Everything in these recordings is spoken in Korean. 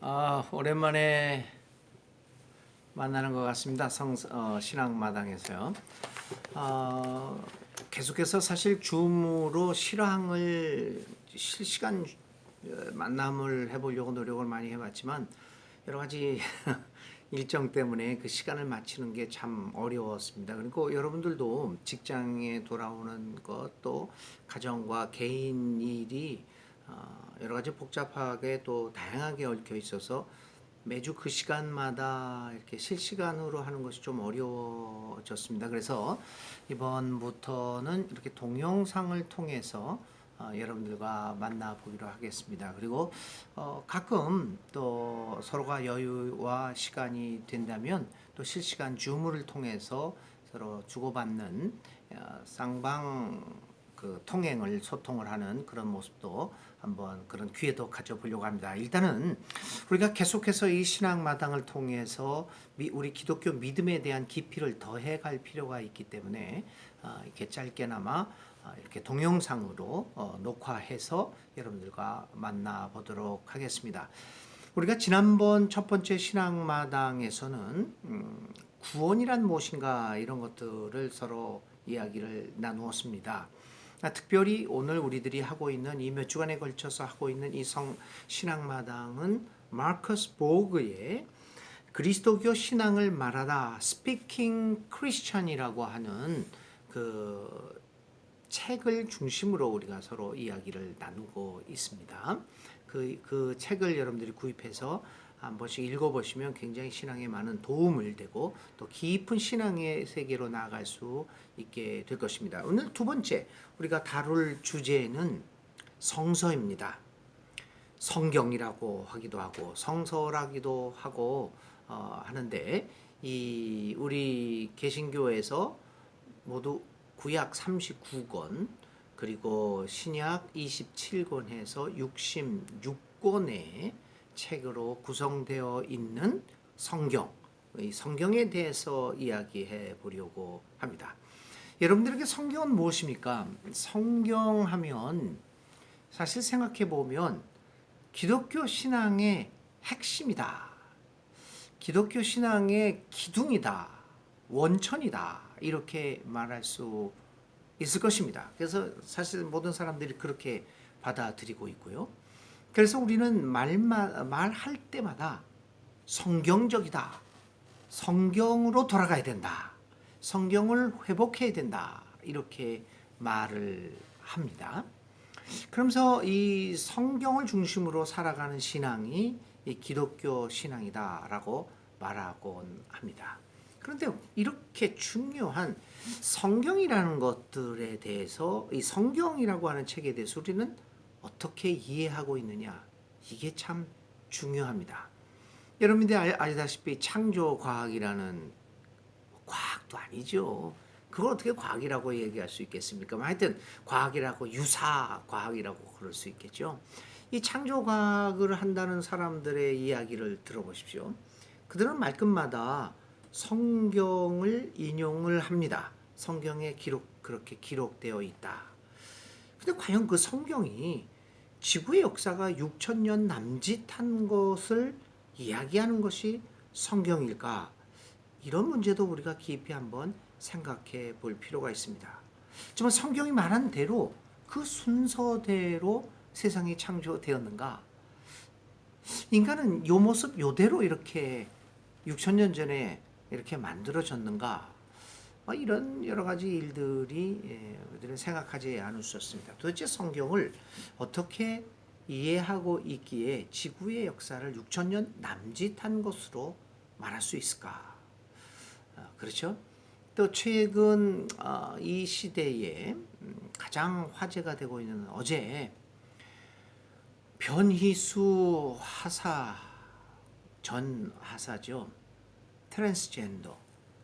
오랜만에 만나는 것 같습니다. 신앙마당에서요. 계속해서 사실 줌으로 실황을 실시간 만남을 해보려고 노력을 많이 해봤지만 여러 가지 일정 때문에 그 시간을 맞추는 게 참 어려웠습니다. 그리고 여러분들도 직장에 돌아오는 것 또 가정과 개인 일이 여러 가지 복잡하게 또 다양하게 얽혀 있어서 매주 그 시간마다 이렇게 실시간으로 하는 것이 좀 어려워졌습니다. 그래서 이번부터는 이렇게 동영상을 통해서 여러분들과 만나보기로 하겠습니다. 그리고 가끔 또 서로가 여유와 시간이 된다면 또 실시간 줌을 통해서 서로 주고받는 쌍방 그 통행을 소통을 하는 그런 모습도 한번 그런 기회도 가져보려고 합니다. 일단은 우리가 계속해서 이 신앙마당을 통해서 우리 기독교 믿음에 대한 깊이를 더해갈 필요가 있기 때문에 이렇게 짧게나마 이렇게 동영상으로 녹화해서 여러분들과 만나보도록 하겠습니다. 우리가 지난번 첫 번째 신앙마당에서는 구원이란 무엇인가 이런 것들을 서로 이야기를 나누었습니다. 특별히 오늘 우리들이 하고 있는 이 몇 주간에 걸쳐서 하고 있는 이 신앙마당은 마커스 보그의 그리스도교 신앙을 말하다 스피킹 크리스천이라고 하는 그 책을 중심으로 우리가 서로 이야기를 나누고 있습니다. 그 책을 여러분들이 구입해서 한 번씩 읽어보시면 굉장히 신앙에 많은 도움을 되고 또 깊은 신앙의 세계로 나아갈 수 있게 될 것입니다. 오늘 두 번째 우리가 다룰 주제는 성서입니다. 성경이라고 하기도 하고 성서라기도 하고 하는데 이 우리 개신교에서 모두 구약 39권 그리고 신약 27권 해서 66권의 책으로 구성되어 있는 성경, 이 성경에 대해서 이야기해 보려고 합니다. 여러분들에게 성경은 무엇입니까? 성경하면 사실 생각해 보면 기독교 신앙의 핵심이다. 기독교 신앙의 기둥이다. 원천이다. 이렇게 말할 수 있을 것입니다. 그래서 사실 모든 사람들이 그렇게 받아들이고 있고요. 그래서 우리는 말할 때마다 성경적이다. 성경으로 돌아가야 된다. 성경을 회복해야 된다. 이렇게 말을 합니다. 그러면서 이 성경을 중심으로 살아가는 신앙이 이 기독교 신앙이다라고 말하곤 합니다. 그런데 이렇게 중요한 성경이라는 것들에 대해서 이 성경이라고 하는 책에 대해서 우리는 어떻게 이해하고 있느냐, 이게 참 중요합니다. 여러분들이 아시다시피 창조과학이라는 과학도 아니죠. 그걸 어떻게 과학이라고 얘기할 수 있겠습니까? 하여튼 과학이라고 유사과학이라고 그럴 수 있겠죠. 이 창조과학을 한다는 사람들의 이야기를 들어보십시오. 그들은 말끝마다 성경을 인용을 합니다. 성경에 그렇게 기록되어 있다. 근데 과연 그 성경이 지구의 역사가 6천년 남짓한 것을 이야기하는 것이 성경일까? 이런 문제도 우리가 깊이 한번 생각해 볼 필요가 있습니다. 정말 성경이 말한 대로 그 순서대로 세상이 창조되었는가? 인간은 요 모습 요대로 이렇게 6천년 전에 이렇게 만들어졌는가? 이런 여러 가지 일들이 우리는 생각하지 않을 수 없습니다. 도대체 성경을 어떻게 이해하고 있기에 지구의 역사를 6천년 남짓한 것으로 말할 수 있을까? 그렇죠? 또 최근 이 시대에 가장 화제가 되고 있는 어제 변희수 하사 전 하사죠. 트랜스젠더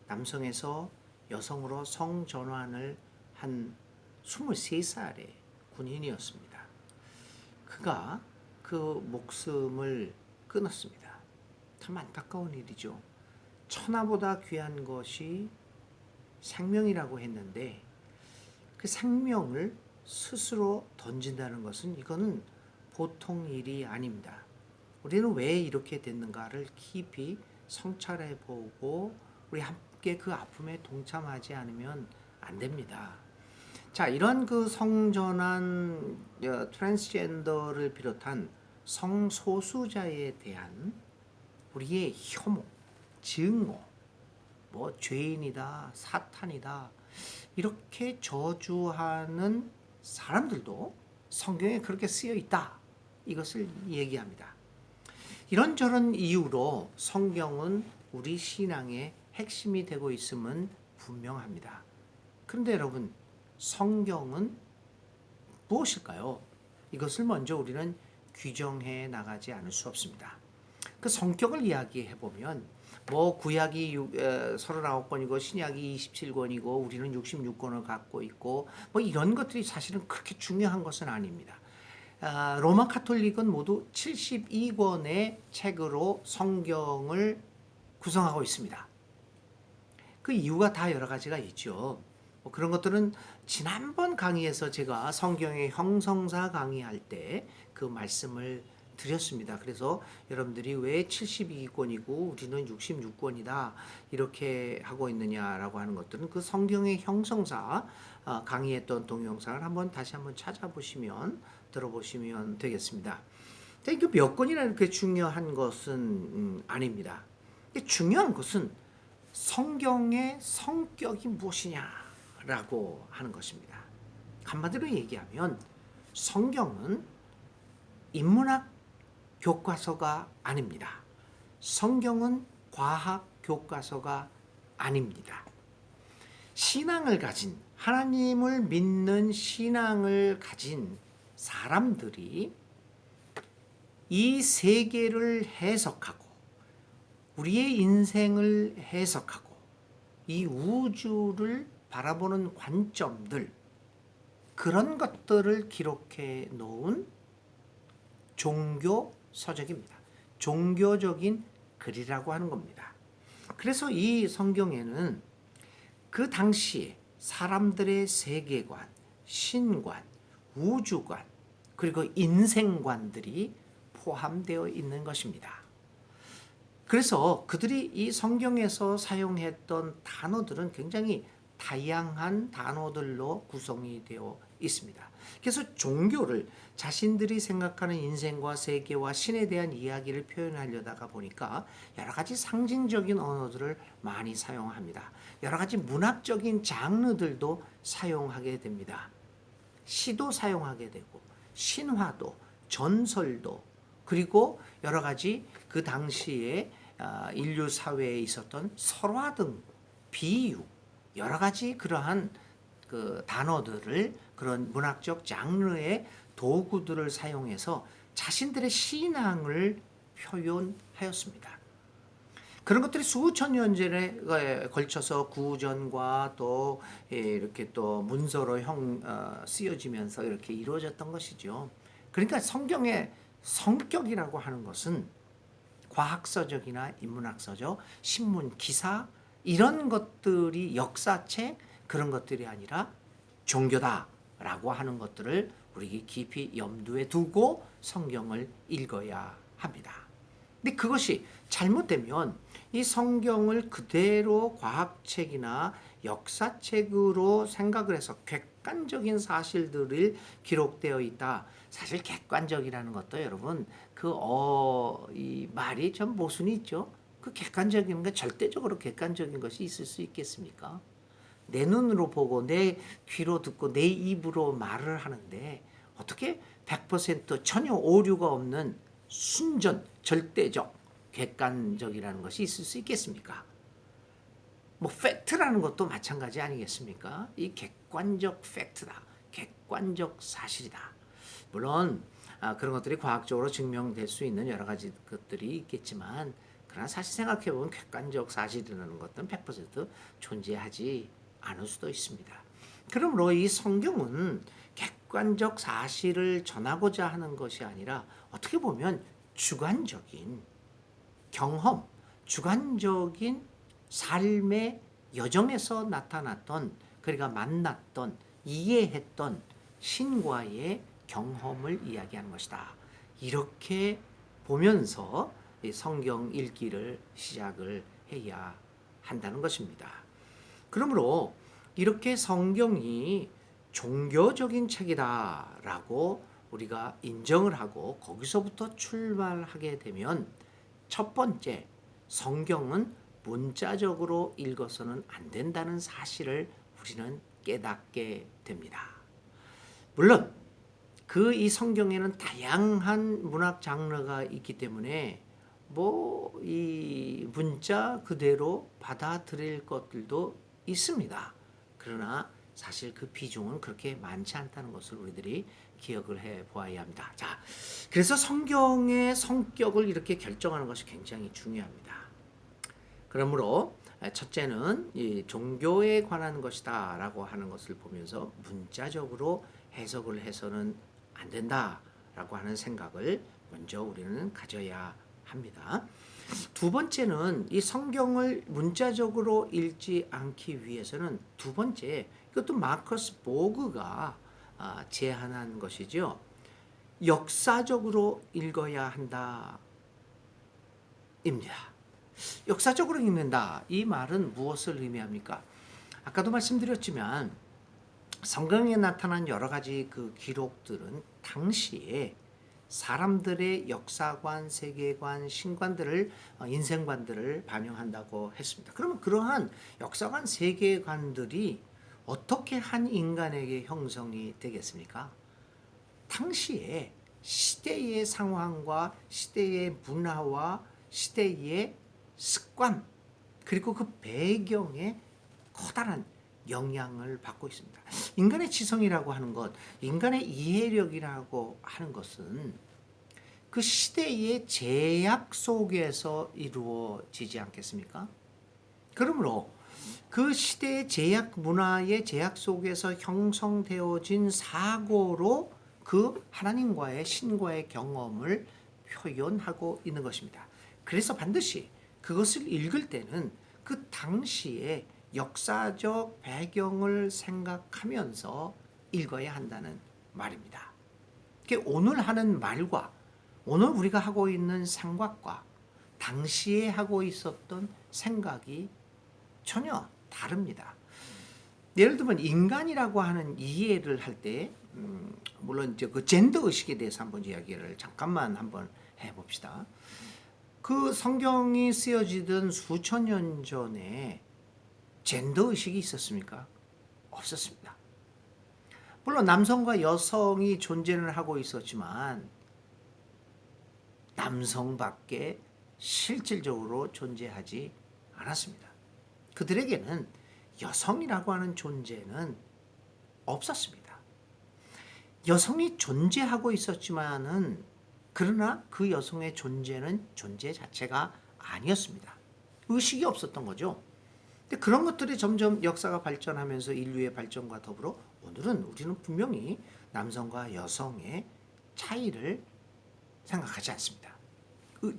남성에서 여성으로 성전환을 한 23살의 군인이었습니다. 그가 그 목숨을 끊었습니다. 참 안타까운 일이죠. 천하보다 귀한 것이 생명이라고 했는데 그 생명을 스스로 던진다는 것은 이거는 보통 일이 아닙니다. 우리는 왜 이렇게 됐는가를 깊이 성찰해 보고 우리 함께 그 아픔에 동참하지 않으면 안 됩니다. 자, 이런 그 성전환 트랜스젠더를 비롯한 성소수자에 대한 우리의 혐오, 증오, 뭐 죄인이다, 사탄이다 이렇게 저주하는 사람들도 성경에 그렇게 쓰여 있다. 이것을 얘기합니다. 이런저런 이유로 성경은 우리 신앙의 핵심이 되고 있음은 분명합니다. 그런데 여러분, 성경은 무엇일까요? 이것을 먼저 우리는 규정해 나가지 않을 수 없습니다. 그 성격을 이야기해 보면 뭐 구약이 39권이고 신약이 27권이고 우리는 66권을 갖고 있고 뭐 이런 것들이 사실은 그렇게 중요한 것은 아닙니다. 로마 카톨릭은 모두 72권의 책으로 성경을 구성하고 있습니다. 그 이유가 다 여러 가지가 있죠. 뭐 그런 것들은 지난번 강의에서 제가 성경의 형성사 강의할 때 그 말씀을 드렸습니다. 그래서 여러분들이 왜 72권이고 우리는 66권이다 이렇게 하고 있느냐라고 하는 것들은 그 성경의 형성사 강의했던 동영상을 다시 한번 찾아보시면 들어보시면 되겠습니다. 이게 몇 권이나 이렇게 중요한 것은 아닙니다. 중요한 것은 성경의 성격이 무엇이냐라고 하는 것입니다. 한마디로 얘기하면 성경은 인문학 교과서가 아닙니다. 성경은 과학 교과서가 아닙니다. 신앙을 가진, 하나님을 믿는 신앙을 가진 사람들이 이 세계를 해석하고 우리의 인생을 해석하고 이 우주를 바라보는 관점들, 그런 것들을 기록해 놓은 종교 서적입니다. 종교적인 글이라고 하는 겁니다. 그래서 이 성경에는 그 당시에 사람들의 세계관, 신관, 우주관, 그리고 인생관들이 포함되어 있는 것입니다. 그래서 그들이 이 성경에서 사용했던 단어들은 굉장히 다양한 단어들로 구성이 되어 있습니다. 그래서 종교를 자신들이 생각하는 인생과 세계와 신에 대한 이야기를 표현하려다가 보니까 여러 가지 상징적인 언어들을 많이 사용합니다. 여러 가지 문학적인 장르들도 사용하게 됩니다. 시도 사용하게 되고 신화도, 전설도, 그리고 여러 가지 그 당시에 인류 사회에 있었던 설화 등 비유, 여러 가지 그러한 그 단어들을 그런 문학적 장르의 도구들을 사용해서 자신들의 신앙을 표현하였습니다. 그런 것들이 수천 년전에 걸쳐서 구전과 또 이렇게 또 문서로 쓰여지면서 이렇게 이루어졌던 것이죠. 그러니까 성경의 성격이라고 하는 것은 과학서적이나 인문학서적, 신문, 기사 이런 것들이 역사책 그런 것들이 아니라 종교다라고 하는 것들을 우리 깊이 염두에 두고 성경을 읽어야 합니다. 근데 그것이 잘못되면 이 성경을 그대로 과학책이나 역사책으로 생각을 해서 객관적인 사실들이 기록되어 있다. 사실 객관적이라는 것도 여러분 이 말이 좀 모순이 있죠. 그 객관적인 게 절대적으로 객관적인 것이 있을 수 있겠습니까? 내 눈으로 보고 내 귀로 듣고 내 입으로 말을 하는데 어떻게 100% 전혀 오류가 없는 순전 절대적 객관적이라는 것이 있을 수 있겠습니까? 뭐 팩트라는 것도 마찬가지 아니겠습니까? 이 객관적 팩트다. 객관적 사실이다. 물론 그런 것들이 과학적으로 증명될 수 있는 여러 가지 것들이 있겠지만 그러나 사실 생각해보면 객관적 사실이라는 것은 100% 존재하지 않을 수도 있습니다. 그러므로 이 성경은 객관적 사실을 전하고자 하는 것이 아니라 어떻게 보면 주관적인 경험, 주관적인 삶의 여정에서 나타났던, 그러니까 만났던, 이해했던 신과의 경험을 이야기하는 것이다. 이렇게 보면서 이 성경 읽기를 시작을 해야 한다는 것입니다. 그러므로 이렇게 성경이 종교적인 책이다라고 우리가 인정을 하고 거기서부터 출발하게 되면 첫 번째, 성경은 문자적으로 읽어서는 안 된다는 사실을 우리는 깨닫게 됩니다. 물론 이 성경에는 다양한 문학 장르가 있기 때문에 이 문자 그대로 받아들일 것들도 있습니다. 그러나 사실 그 비중은 그렇게 많지 않다는 것을 우리들이 기억을 해 보아야 합니다. 자, 그래서 성경의 성격을 이렇게 결정하는 것이 굉장히 중요합니다. 그러므로 첫째는 이 종교에 관한 것이다라고 하는 것을 보면서 문자적으로 해석을 해서는 안 된다라고 하는 생각을 먼저 우리는 가져야 합니다. 두 번째는 이 성경을 문자적으로 읽지 않기 위해서는 두 번째, 이것도 마커스 보그가 제안한 것이죠. 역사적으로 읽어야 한다 입니다. 역사적으로 읽는다. 이 말은 무엇을 의미합니까? 아까도 말씀드렸지만 성경에 나타난 여러 가지 그 기록들은 당시에 사람들의 역사관, 세계관, 신관들을 인생관들을 반영한다고 했습니다. 그러면 그러한 역사관, 세계관들이 어떻게 한 인간에게 형성이 되겠습니까? 당시에 시대의 상황과 시대의 문화와 시대의 습관 그리고 그 배경에 커다란 영향을 받고 있습니다. 인간의 지성이라고 하는 것, 인간의 이해력이라고 하는 것은 그 시대의 제약 속에서 이루어지지 않겠습니까? 그러므로 그 시대의 제약, 문화의 제약 속에서 형성되어진 사고로 그 하나님과의 신과의 경험을 표현하고 있는 것입니다. 그래서 반드시 그것을 읽을 때는 그 당시에 역사적 배경을 생각하면서 읽어야 한다는 말입니다. 오늘 하는 말과 오늘 우리가 하고 있는 생각과 당시에 하고 있었던 생각이 전혀 다릅니다. 예를 들면 인간이라고 하는 이해를 할 때 물론 이제 그 젠더 의식에 대해서 한번 이야기를 잠깐만 한번 해봅시다. 그 성경이 쓰여지던 수천 년 전에 젠더 의식이 있었습니까? 없었습니다. 물론 남성과 여성이 존재를 하고 있었지만 남성밖에 실질적으로 존재하지 않았습니다. 그들에게는 여성이라고 하는 존재는 없었습니다. 여성이 존재하고 있었지만은 그러나 그 여성의 존재는 존재 자체가 아니었습니다. 의식이 없었던 거죠. 근데 그런 것들이 점점 역사가 발전하면서 인류의 발전과 더불어 오늘은 우리는 분명히 남성과 여성의 차이를 생각하지 않습니다.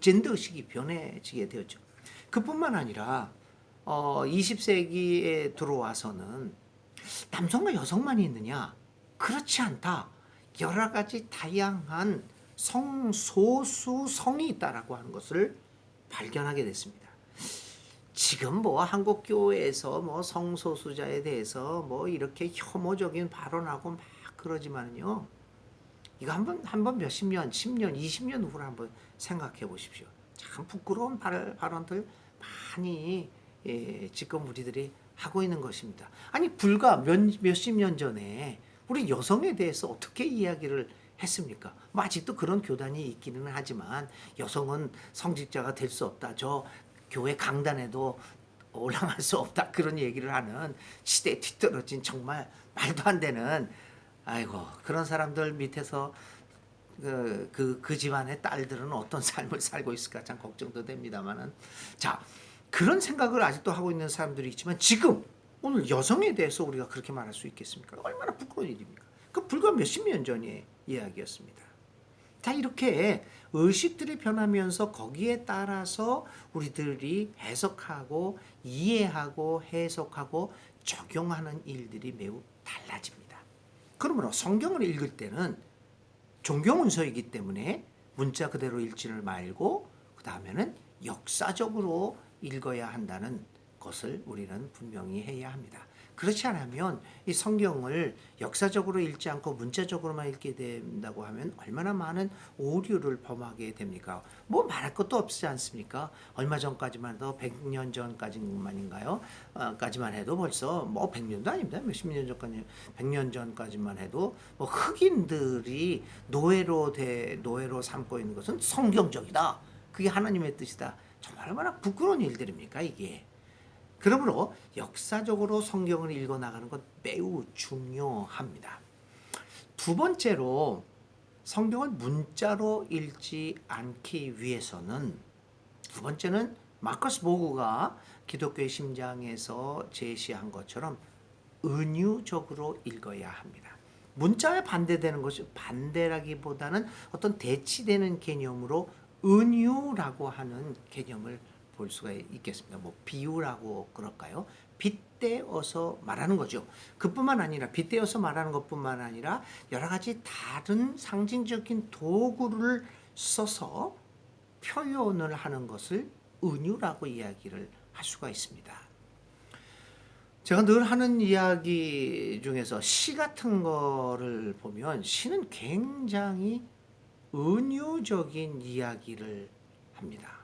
젠더 의식이 변해지게 되었죠. 그뿐만 아니라 20세기에 들어와서는 남성과 여성만이 있느냐? 그렇지 않다. 여러 가지 다양한 성소수성이 있다라고 하는 것을 발견하게 됐습니다. 지금 한국 교회에서 성소수자에 대해서 이렇게 혐오적인 발언하고 막 그러지만요. 이거 한번 몇십 년, 10년, 20년 후를 한번 생각해 보십시오. 참 부끄러운 발언들 많이 지금 우리들이 하고 있는 것입니다. 아니 불과 몇십 년 전에 우리 여성에 대해서 어떻게 이야기를 했습니까? 아직도 그런 교단이 있기는 하지만 여성은 성직자가 될 수 없다. 저 교회 강단에도 올라갈 수 없다. 그런 얘기를 하는 시대에 뒤떨어진 정말 말도 안 되는 그런 사람들 밑에서 그 집안의 딸들은 어떤 삶을 살고 있을까 참 걱정도 됩니다만은 자 그런 생각을 아직도 하고 있는 사람들이 있지만 지금 오늘 여성에 대해서 우리가 그렇게 말할 수 있겠습니까? 얼마나 부끄러운 일입니까? 그 불과 몇십 년 전의 이야기였습니다. 자 이렇게 의식들이 변하면서 거기에 따라서 우리들이 해석하고 이해하고 해석하고 적용하는 일들이 매우 달라집니다. 그러므로 성경을 읽을 때는 종교 문서이기 때문에 문자 그대로 읽지를 말고 그 다음에는 역사적으로 읽어야 한다는 것을 우리는 분명히 해야 합니다. 그렇지 않으면 이 성경을 역사적으로 읽지 않고 문자적으로만 읽게 된다고 하면 얼마나 많은 오류를 범하게 됩니까? 뭐 말할 것도 없지 않습니까? 얼마 전까지만 해도 100년 전까지만인가요? 까지만 해도 벌써 뭐 100년도 아닙니다. 몇십 년 전까지 100년 전까지만 해도 뭐 흑인들이 노예로 삼고 있는 것은 성경적이다. 그게 하나님의 뜻이다. 정말 얼마나 부끄러운 일들입니까, 이게? 그러므로 역사적으로 성경을 읽어 나가는 것 매우 중요합니다. 두 번째로 성경을 문자로 읽지 않기 위해서는 두 번째는 마커스 보그가 기독교의 심장에서 제시한 것처럼 은유적으로 읽어야 합니다. 문자에 반대되는 것이 반대라기보다는 어떤 대치되는 개념으로 은유라고 하는 개념을 볼 수가 있겠습니다. 뭐 비유라고 그럴까요? 빗대어서 말하는 거죠. 그뿐만 아니라 빗대어서 말하는 것뿐만 아니라 여러 가지 다른 상징적인 도구를 써서 표현을 하는 것을 은유라고 이야기를 할 수가 있습니다. 제가 늘 하는 이야기 중에서 시 같은 거를 보면 시는 굉장히 은유적인 이야기를 합니다.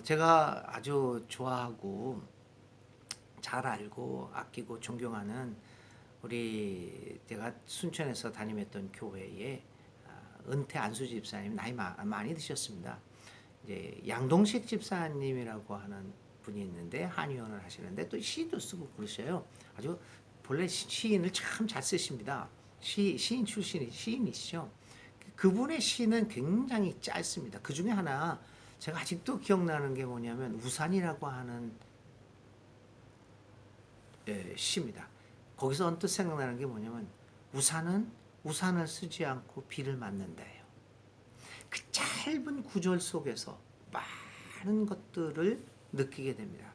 제가 아주 좋아하고 잘 알고 아끼고 존경하는 우리 제가 순천에서 담임했던 교회에 은퇴 안수 집사님 나이 많이 드셨습니다. 이제 양동식 집사님이라고 하는 분이 있는데 한의원을 하시는데 또 시도 쓰고 그러셔요. 아주 본래 시인을 참 잘 쓰십니다. 시인 출신이 시인이시죠. 그분의 시는 굉장히 짧습니다. 그 중에 하나 제가 아직도 기억나는 게 뭐냐면 우산이라고 하는 시입니다. 거기서 언뜻 생각나는 게 뭐냐면 우산은 우산을 쓰지 않고 비를 맞는다예요. 그 짧은 구절 속에서 많은 것들을 느끼게 됩니다.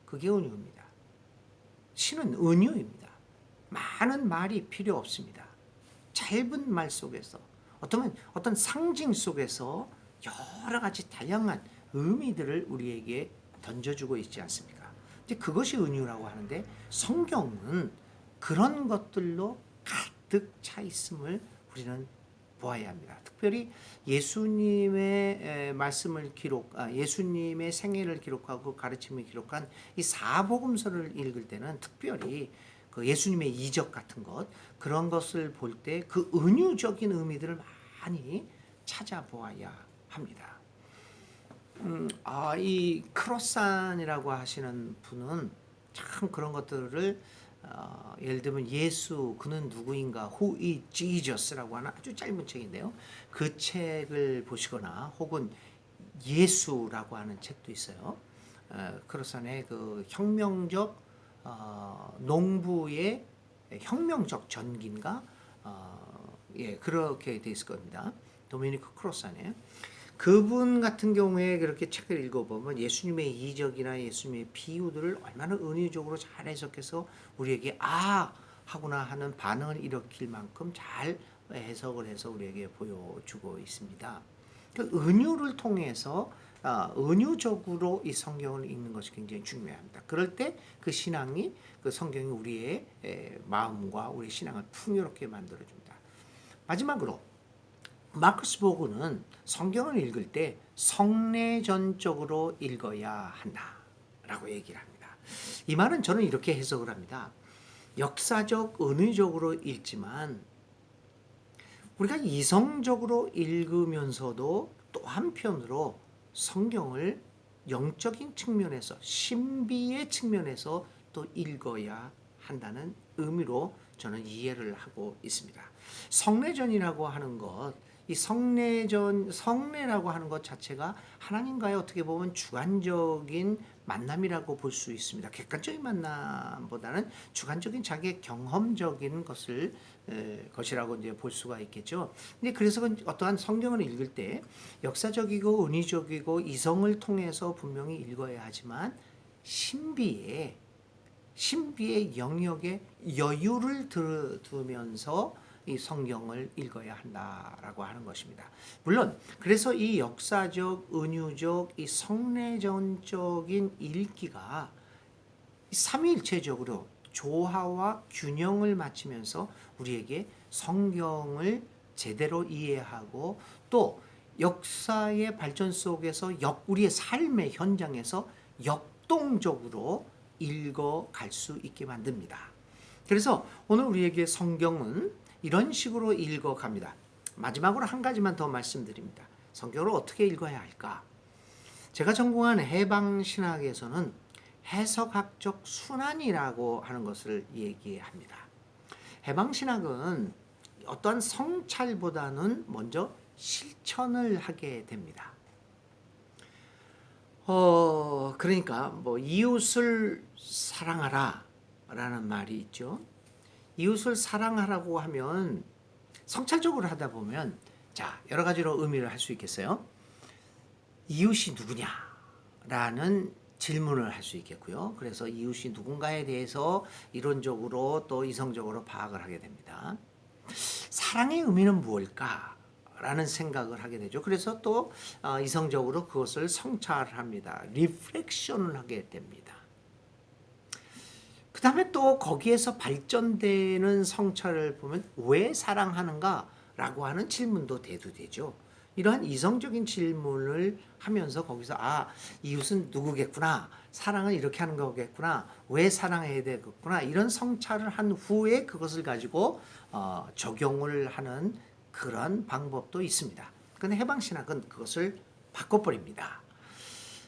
그게 은유입니다. 시는 은유입니다. 많은 말이 필요 없습니다. 짧은 말 속에서 어떤 상징 속에서 여러 가지 다양한 의미들을 우리에게 던져주고 있지 않습니까? 이제 그것이 은유라고 하는데 성경은 그런 것들로 가득 차 있음을 우리는 보아야 합니다. 특별히 예수님의 말씀을 예수님의 생애를 기록하고 가르침을 기록한 이 사복음서를 읽을 때는 특별히 그 예수님의 이적 같은 것 그런 것을 볼 때 그 은유적인 의미들을 많이 찾아보아야 합니다. 이 크로산이라고 하시는 분은 참 그런 것들을 예를 들면 예수 그는 누구인가 Who is Jesus라고 하는 아주 짧은 책인데요. 그 책을 보시거나 혹은 예수라고 하는 책도 있어요. 크로산의 그 혁명적 농부의 혁명적 전기인가 그렇게 돼 있을 겁니다. 도미니크 크로산의 그분 같은 경우에 그렇게 책을 읽어보면 예수님의 이적이나 예수님의 비유들을 얼마나 은유적으로 잘 해석해서 우리에게 하구나 하는 반응을 일으킬 만큼 잘 해석을 해서 우리에게 보여주고 있습니다. 그 은유를 통해서 은유적으로 이 성경을 읽는 것이 굉장히 중요합니다. 그럴 때 그 신앙이 그 성경이 우리의 마음과 우리 신앙을 풍요롭게 만들어줍니다. 마지막으로 마커스 보그는 성경을 읽을 때 성례전적으로 읽어야 한다라고 얘기를 합니다. 이 말은 저는 이렇게 해석을 합니다. 역사적, 은유적으로 읽지만 우리가 이성적으로 읽으면서도 또 한편으로 성경을 영적인 측면에서 신비의 측면에서 또 읽어야 한다는 의미로 저는 이해를 하고 있습니다. 성례전이라고 하는 것, 이 성례라고 하는 것 자체가 하나님과의 어떻게 보면 주관적인 만남이라고 볼 수 있습니다. 객관적인 만남보다는 주관적인 자기의 경험적인 것이라고 이제 볼 수가 있겠죠. 근데 그래서 어떠한 성경을 읽을 때 역사적이고 은유적이고 이성을 통해서 분명히 읽어야 하지만 신비의 영역에 여유를 두면서 이 성경을 읽어야 한다라고 하는 것입니다. 물론 그래서 이 역사적, 은유적, 이 성례전적인 읽기가 삼위일체적으로 조화와 균형을 맞추면서 우리에게 성경을 제대로 이해하고 또 역사의 발전 속에서 우리의 삶의 현장에서 역동적으로 읽어갈 수 있게 만듭니다. 그래서 오늘 우리에게 성경은 이런 식으로 읽어갑니다. 마지막으로 한 가지만 더 말씀드립니다. 성경을 어떻게 읽어야 할까? 제가 전공한 해방신학에서는 해석학적 순환이라고 하는 것을 얘기합니다. 해방신학은 어떠한 성찰보다는 먼저 실천을 하게 됩니다. 그러니까 이웃을 사랑하라 라는 말이 있죠. 이웃을 사랑하라고 하면 성찰적으로 하다 보면 여러 가지로 의미를 할 수 있겠어요. 이웃이 누구냐 라는 질문을 할 수 있겠고요. 그래서 이웃이 누군가에 대해서 이론적으로 또 이성적으로 파악을 하게 됩니다. 사랑의 의미는 무엇일까? 라는 생각을 하게 되죠. 그래서 또 이성적으로 그것을 성찰합니다. 리플렉션을 하게 됩니다. 그 다음에 또 거기에서 발전되는 성찰을 보면 왜 사랑하는가? 라고 하는 질문도 대두되죠. 이러한 이성적인 질문을 하면서 거기서 이웃은 누구겠구나, 사랑은 이렇게 하는 거겠구나, 왜 사랑해야 되겠구나, 이런 성찰을 한 후에 그것을 가지고 적용을 하는 그런 방법도 있습니다. 그런데 해방신학은 그것을 바꿔버립니다.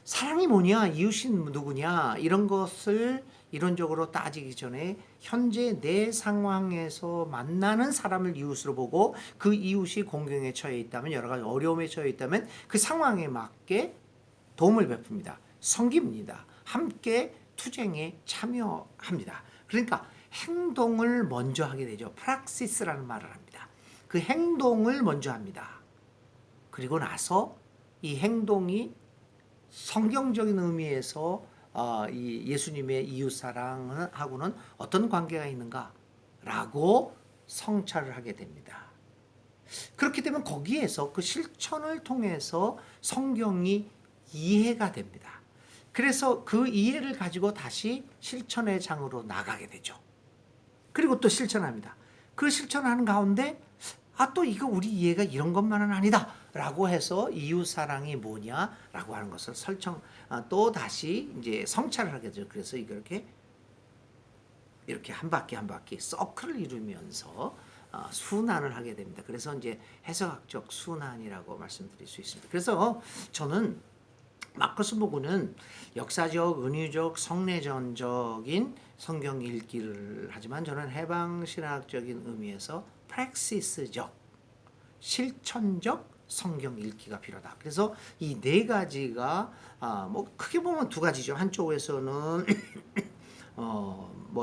사랑이 뭐냐, 이웃이 누구냐, 이런 것을 이론적으로 따지기 전에 현재 내 상황에서 만나는 사람을 이웃으로 보고 그 이웃이 공경에 처해 있다면, 여러 가지 어려움에 처해 있다면 그 상황에 맞게 도움을 베풉니다. 섬깁니다. 함께 투쟁에 참여합니다. 그러니까 행동을 먼저 하게 되죠. 프락시스라는 말을 합니다. 그 행동을 먼저 합니다. 그리고 나서 이 행동이 성경적인 의미에서 이 예수님의 이웃사랑하고는 어떤 관계가 있는가라고 성찰을 하게 됩니다. 그렇게 되면 거기에서 그 실천을 통해서 성경이 이해가 됩니다. 그래서 그 이해를 가지고 다시 실천의 장으로 나가게 되죠. 그리고 또 실천합니다. 그 실천하는 가운데 또 이거 우리 이해가 이런 것만은 아니다 라고 해서 이웃사랑이 뭐냐라고 하는 것을 또 다시 이제 성찰을 하게 되죠. 그래서 이렇게 한 바퀴 한 바퀴 서클을 이루면서 순환을 하게 됩니다. 그래서 이제 해석학적 순환이라고 말씀드릴 수 있습니다. 그래서 저는 마커스복음은 역사적, 은유적, 성례전적인 성경 읽기를 하지만 저는 해방신학적인 의미에서 프랙시스적, 실천적 성경 읽기가 필요하다. 그래서 이 네 가지가 크게 보면 두 가지죠. 한쪽에서는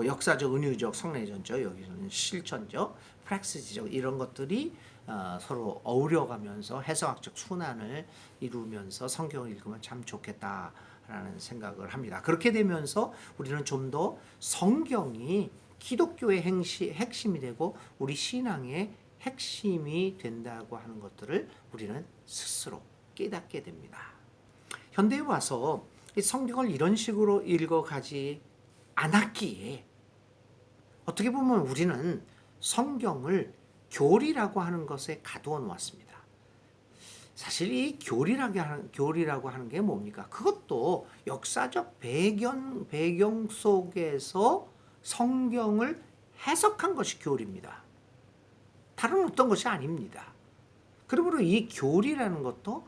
역사적, 은유적, 성례전적, 여기서는 실천적, 프랙시스적 이런 것들이 서로 어우러가면서 해석학적 순환을 이루면서 성경을 읽으면 참 좋겠다라는 생각을 합니다. 그렇게 되면서 우리는 좀 더 성경이 기독교의 핵심이 되고 우리 신앙의 핵심이 된다고 하는 것들을 우리는 스스로 깨닫게 됩니다. 현대에 와서 이 성경을 이런 식으로 읽어가지 않았기에 어떻게 보면 우리는 성경을 교리라고 하는 것에 가두어 놓았습니다. 사실 이 교리라고 하는 게 뭡니까? 그것도 역사적 배경 속에서 성경을 해석한 것이 교리입니다. 다른 어떤 것이 아닙니다. 그러므로 이 교리라는 것도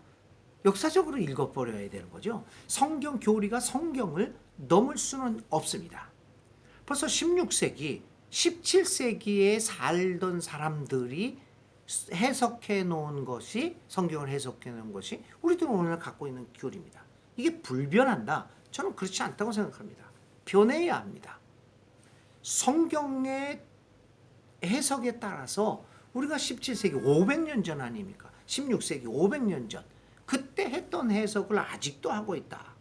역사적으로 읽어버려야 되는 거죠. 성경 교리가 성경을 넘을 수는 없습니다. 벌써 16세기, 17세기에 살던 사람들이 해석해 놓은 것이, 성경을 해석해 놓은 것이 우리들 오늘 갖고 있는 교리입니다. 이게 불변한다? 저는 그렇지 않다고 생각합니다. 변해야 합니다. 성경의 해석에 따라서 우리가 17세기 500년 전 아닙니까? 16세기 500년 전 그때 했던 해석을 아직도 하고 있다.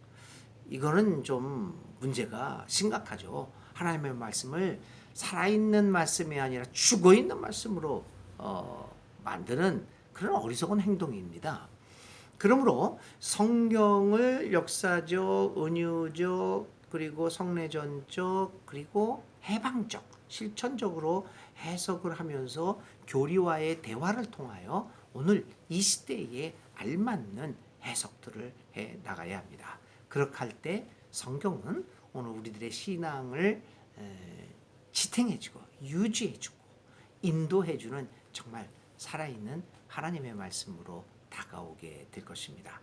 이거는 좀 문제가 심각하죠. 하나님의 말씀을 살아있는 말씀이 아니라 죽어있는 말씀으로 만드는 그런 어리석은 행동입니다. 그러므로 성경을 역사적, 은유적, 그리고 성례전적, 그리고 해방적, 실천적으로 해석을 하면서 교리와의 대화를 통하여 오늘 이 시대에 알맞는 해석들을 해 나가야 합니다. 그렇게 할 때 성경은 오늘 우리들의 신앙을 지탱해주고 유지해주고 인도해주는 정말 살아있는 하나님의 말씀으로 다가오게 될 것입니다.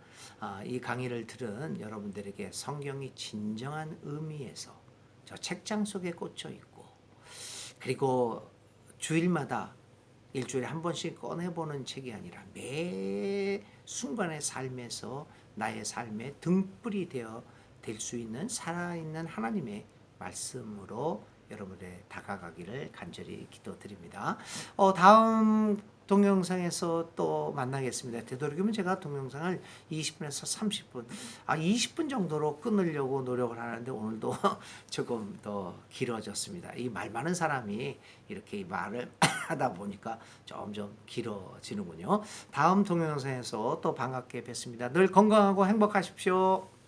이 강의를 들은 여러분들에게 성경이 진정한 의미에서 저 책장 속에 꽂혀 있고 그리고 주일마다 일주일에 한 번씩 꺼내보는 책이 아니라 매 순간의 삶에서 나의 삶의 등불이 되어 될 수 있는 살아있는 하나님의 말씀으로 여러분의 다가가기를 간절히 기도드립니다. 다음 동영상에서 또 만나겠습니다. 되도록이면 제가 동영상을 20분에서 30분, 20분 정도로 끊으려고 노력을 하는데 오늘도 조금 더 길어졌습니다. 이 말 많은 사람이 이렇게 말을 하다 보니까 점점 길어지는군요. 다음 동영상에서 또 반갑게 뵙습니다. 늘 건강하고 행복하십시오.